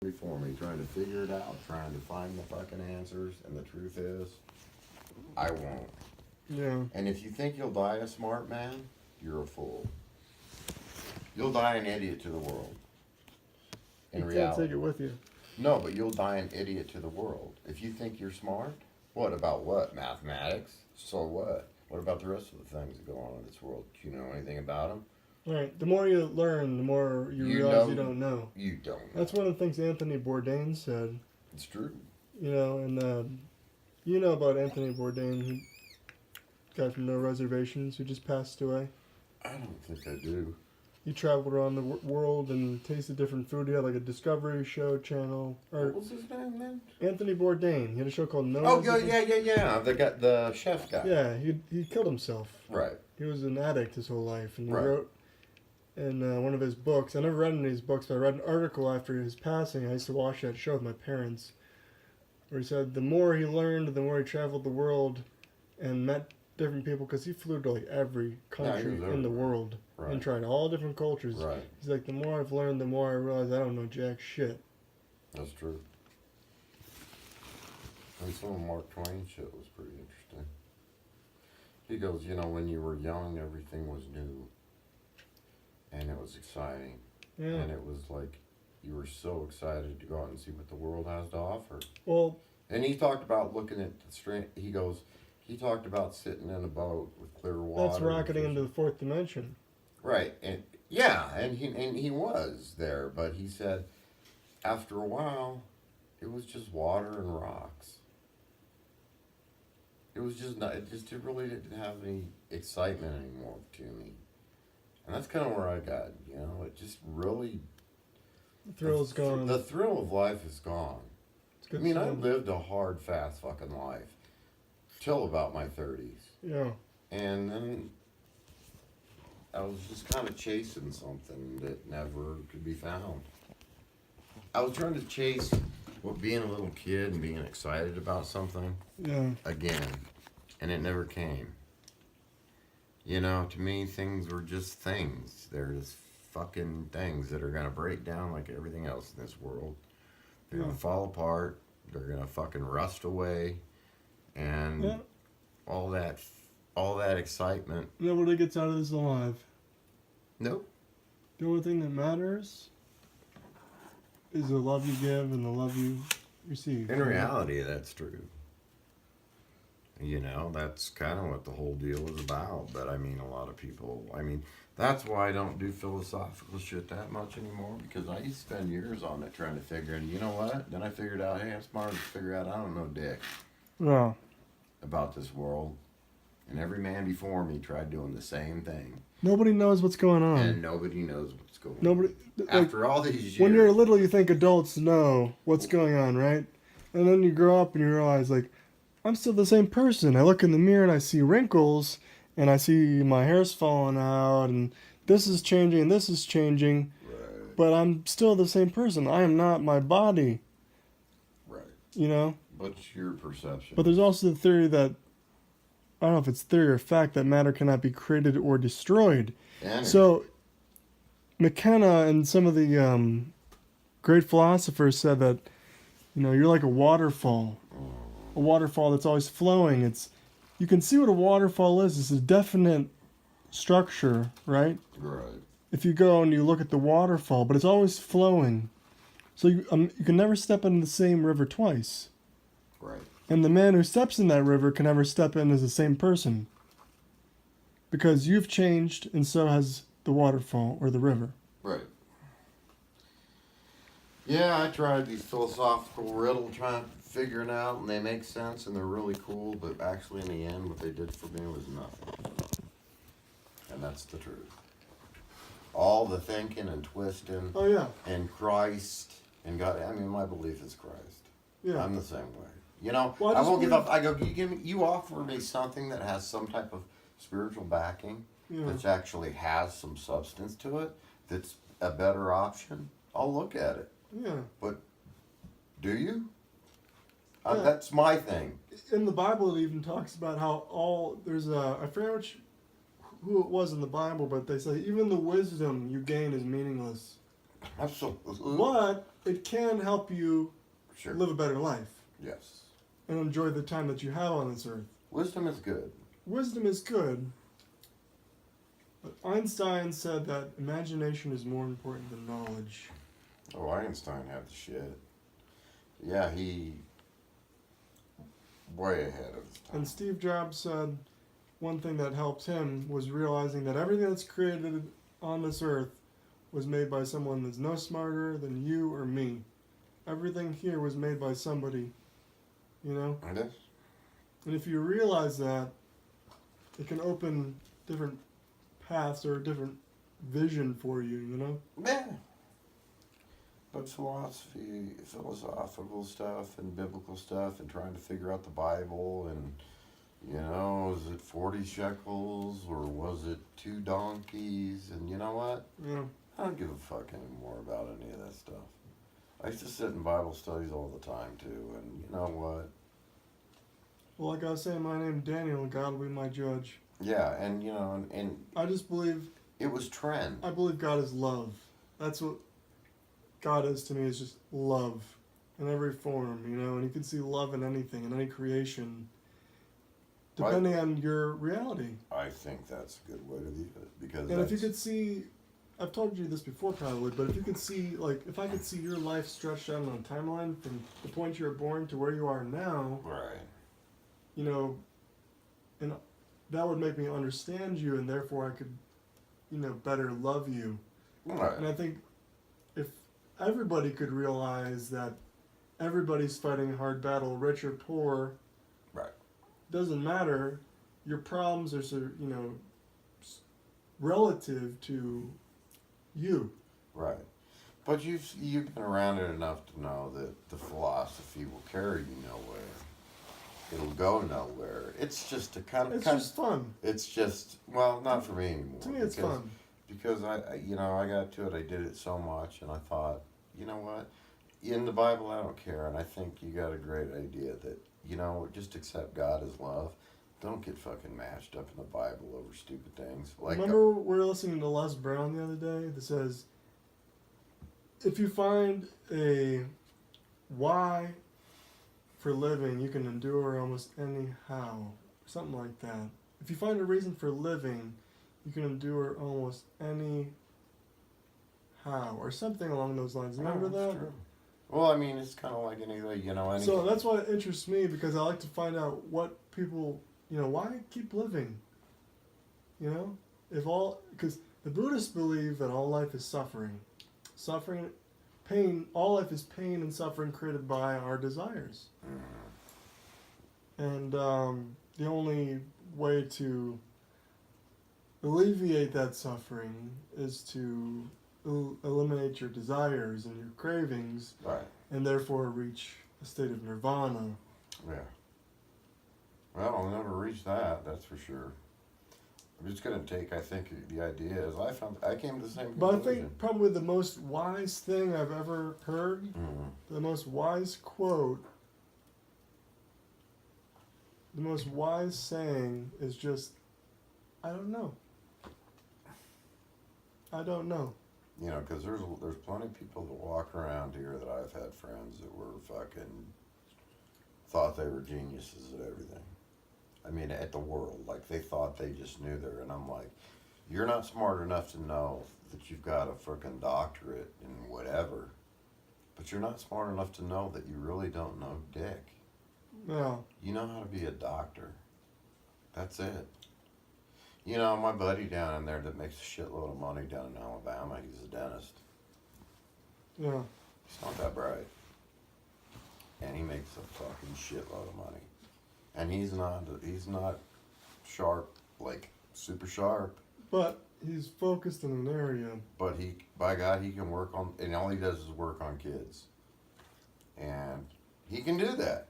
before me trying to figure it out, trying to find the fucking answers, and the truth is, I won't. Yeah. And if you think you'll die a smart man, you're a fool. You'll die an idiot to the world. In You reality. can't take it with you. No, but you'll die an idiot to the world. If you think you're smart, what about what? Mathematics? So what? What about the rest of the things that go on in this world? Do you know anything about them? Right. The more you learn, the more you realize you don't know. You don't know. That's one of the things Anthony Bourdain said. It's true. You know, and you know about Anthony Bourdain, who guy from No Reservations who just passed away. I don't think I do. He traveled around the world and tasted different food. He had like a Discovery Show channel. Or What was his name then? Anthony Bourdain. He had a show called No Reservations. Yeah. The chef guy. Yeah, he killed himself. Right. He was an addict his whole life, and he Right. wrote in one of his books. I never read any of his books, but I read an article after his passing. I used to watch that show with my parents, where he said the more he learned, the more he traveled the world, and met different people, because he flew to like every country in the world and tried all different cultures. Right. He's like, the more I've learned, the more I realize I don't know jack shit. That's true. And some of Mark Twain's shit was pretty interesting. He goes, you know, when you were young, everything was new. And it was exciting. Yeah. And it was like, you were so excited to go out and see what the world has to offer. Well. And he talked about looking at the strand. He talked about sitting in a boat with clear water. That's rocketing into the fourth dimension. Right. And yeah, and he was there, but he said after a while it was just water and rocks. It was just not, it really didn't have any excitement anymore to me. And that's kind of where I got, you know, it just really... The thrill's gone. The thrill of life is gone. I mean, I lived a hard, fast fucking life till about my 30s. Yeah. And then I was just kind of chasing something that never could be found. I was trying to chase being a little kid and being excited about something again, and it never came. You know, to me, things were just things. They're just fucking things that are going to break down like everything else in this world. They're going to fall apart. They're going to fucking rust away. And all that excitement. Nobody gets out of this alive. Nope. The only thing that matters is the love you give and the love you receive. In reality, that's true. You know, that's kind of what the whole deal is about. But I mean, a lot of people, that's why I don't do philosophical shit that much anymore, because I used to spend years on it trying to figure it. You know what? Then I figured out, hey, I'm smart enough to figure out I don't know dick about this world. And every man before me tried doing the same thing. Nobody knows what's going on. And nobody knows what's going on. After all these years. When you're little, you think adults know what's going on, right? And then you grow up and you realize, like, I'm still the same person. I look in the mirror and I see wrinkles, and I see my hair's falling out, and this is changing, and this is changing. Right. But I'm still the same person. I am not my body. Right. You know? What's your perception? But there's also the theory that, I don't know if it's theory or fact, that matter cannot be created or destroyed. Energy. So, McKenna and some of the great philosophers said that, you know, you're like a waterfall. A waterfall that's always flowing. You can see what a waterfall is. It's a definite structure, right? Right. If you go and you look at the waterfall, but it's always flowing. So you can never step in the same river twice. Right. And the man who steps in that river can never step in as the same person. Because you've changed, and so has the waterfall or the river. Right. Yeah, I tried these philosophical riddles, trying to figure it out, and they make sense, and they're really cool, but actually in the end, what they did for me was nothing. And that's the truth. All the thinking and twisting. Oh, yeah. And Christ and God. I mean, my belief is Christ. Yeah. I'm the same way. You know, well, I won't give up. I go, you offer me something that has some type of spiritual backing, that actually has some substance to it, that's a better option, I'll look at it. Yeah. But do you? That's my thing. In the Bible, it even talks about how I forget who it was in the Bible, but they say even the wisdom you gain is meaningless. Absolutely. But it can help you Sure. live a better life Yes. and enjoy the time that you have on this earth. Wisdom is good. Wisdom is good, but Einstein said that imagination is more important than knowledge. Oh, Einstein had the shit. Yeah, he way ahead of his time. And Steve Jobs said one thing that helped him was realizing that everything that's created on this earth was made by someone that's no smarter than you or me. Everything here was made by somebody, you know? It is. And if you realize that, it can open different paths or a different vision for you, you know? Yeah. But philosophical stuff and biblical stuff and trying to figure out the Bible and, was it 40 shekels or was it 2 donkeys? And you know what? Yeah. I don't give a fuck anymore about any of that stuff. I used to sit in Bible studies all the time too, and you know what? Well, like I was saying, my name's Daniel, and God will be my judge. Yeah, and and I just believe, it was trend. I believe God is love. That's what God is to me, is just love in every form, and you can see love in anything, in any creation, depending on your reality. I think that's a good way to view it, because And if you could see, I've told you this before probably, but if you could see, like, if I could see your life stretched out on a timeline from the point you were born to where you are now, right. And that would make me understand you, and therefore I could, better love you. Right. And I think if everybody could realize that everybody's fighting a hard battle, rich or poor, Right. doesn't matter. Your problems are, relative to you. Right. But you've been around it enough to know that the philosophy will carry you nowhere. It'll go nowhere. It's just a kind of. It's just fun. It's just, well, not for me anymore. To me, it's fun. Because I got to it. I did it so much, and I thought, you know what? In the Bible, I don't care, and I think you got a great idea that just accept God as love. Don't get fucking mashed up in the Bible over stupid things. Like, remember, we were listening to Les Brown the other day that says, if you find a why for living, you can endure almost anyhow. Something like that. If you find a reason for living, you can endure almost any how, or something along those lines. Remember that? True. Well, I mean, it's kind of like anything. So that's why it interests me, because I like to find out what people, why keep living. Because the Buddhists believe that all life is suffering. Suffering, pain, all life is pain and suffering created by our desires. And the only way to alleviate that suffering is to eliminate your desires and your cravings, right, and therefore reach a state of nirvana. Yeah. Well, I'll never reach that, that's for sure. I'm just going to take, I think, the idea is I came to the same conclusion. But I think probably the most wise thing I've ever heard, the most wise quote, the most wise saying is just, I don't know. I don't know. Because there's plenty of people that walk around here that I've had friends that were fucking, thought they were geniuses at everything. I mean, at the world. Like, they thought they just knew there. And I'm like, you're not smart enough to know that you've got a fucking doctorate in whatever. But you're not smart enough to know that you really don't know dick. No. You know how to be a doctor. That's it. My buddy down in there that makes a shitload of money down in Alabama, he's a dentist. Yeah. He's not that bright. And he makes a fucking shitload of money. And he's not sharp, like super sharp. But he's focused in an area. But by God, he can work on, and all he does is work on kids. And he can do that.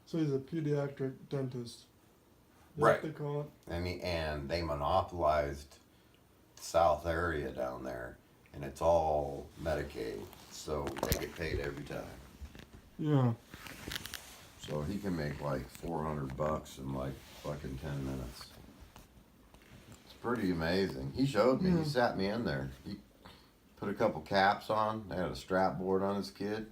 So he's a pediatric dentist. Right. What they call it. And they monopolized the South area down there, and it's all Medicaid, so they get paid every time. Yeah. So he can make like $400 in like fucking 10 minutes. It's pretty amazing. He showed me. Yeah. He sat me in there. He put a couple caps on. They had a strap board on his kid.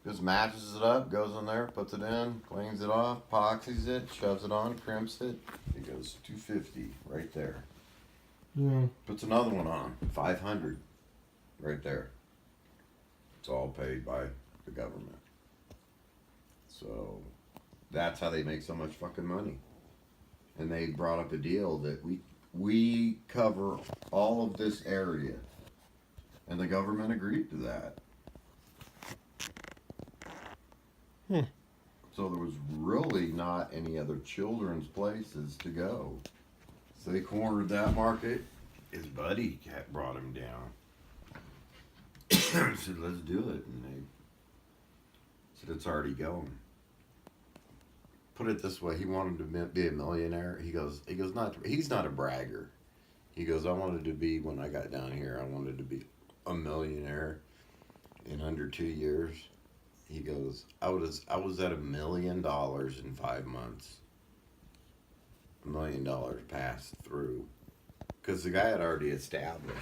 Just matches it up, goes in there, puts it in, cleans it off, epoxies it, shoves it on, crimps it. It goes $250 right there. Yeah. Puts another one on, $500 right there. It's all paid by the government. So that's how they make so much fucking money. And they brought up a deal that we cover all of this area. And the government agreed to that. So there was really not any other children's places to go. So they cornered that market. His buddy brought him down. Said, let's do it. And they said, it's already going. Put it this way, he wanted to be a millionaire. He goes, he's not a bragger. He goes, I wanted to be, when I got down here, I wanted to be a millionaire in under 2 years. He goes, I was at $1 million in 5 months. $1 million passed through. Because the guy had already established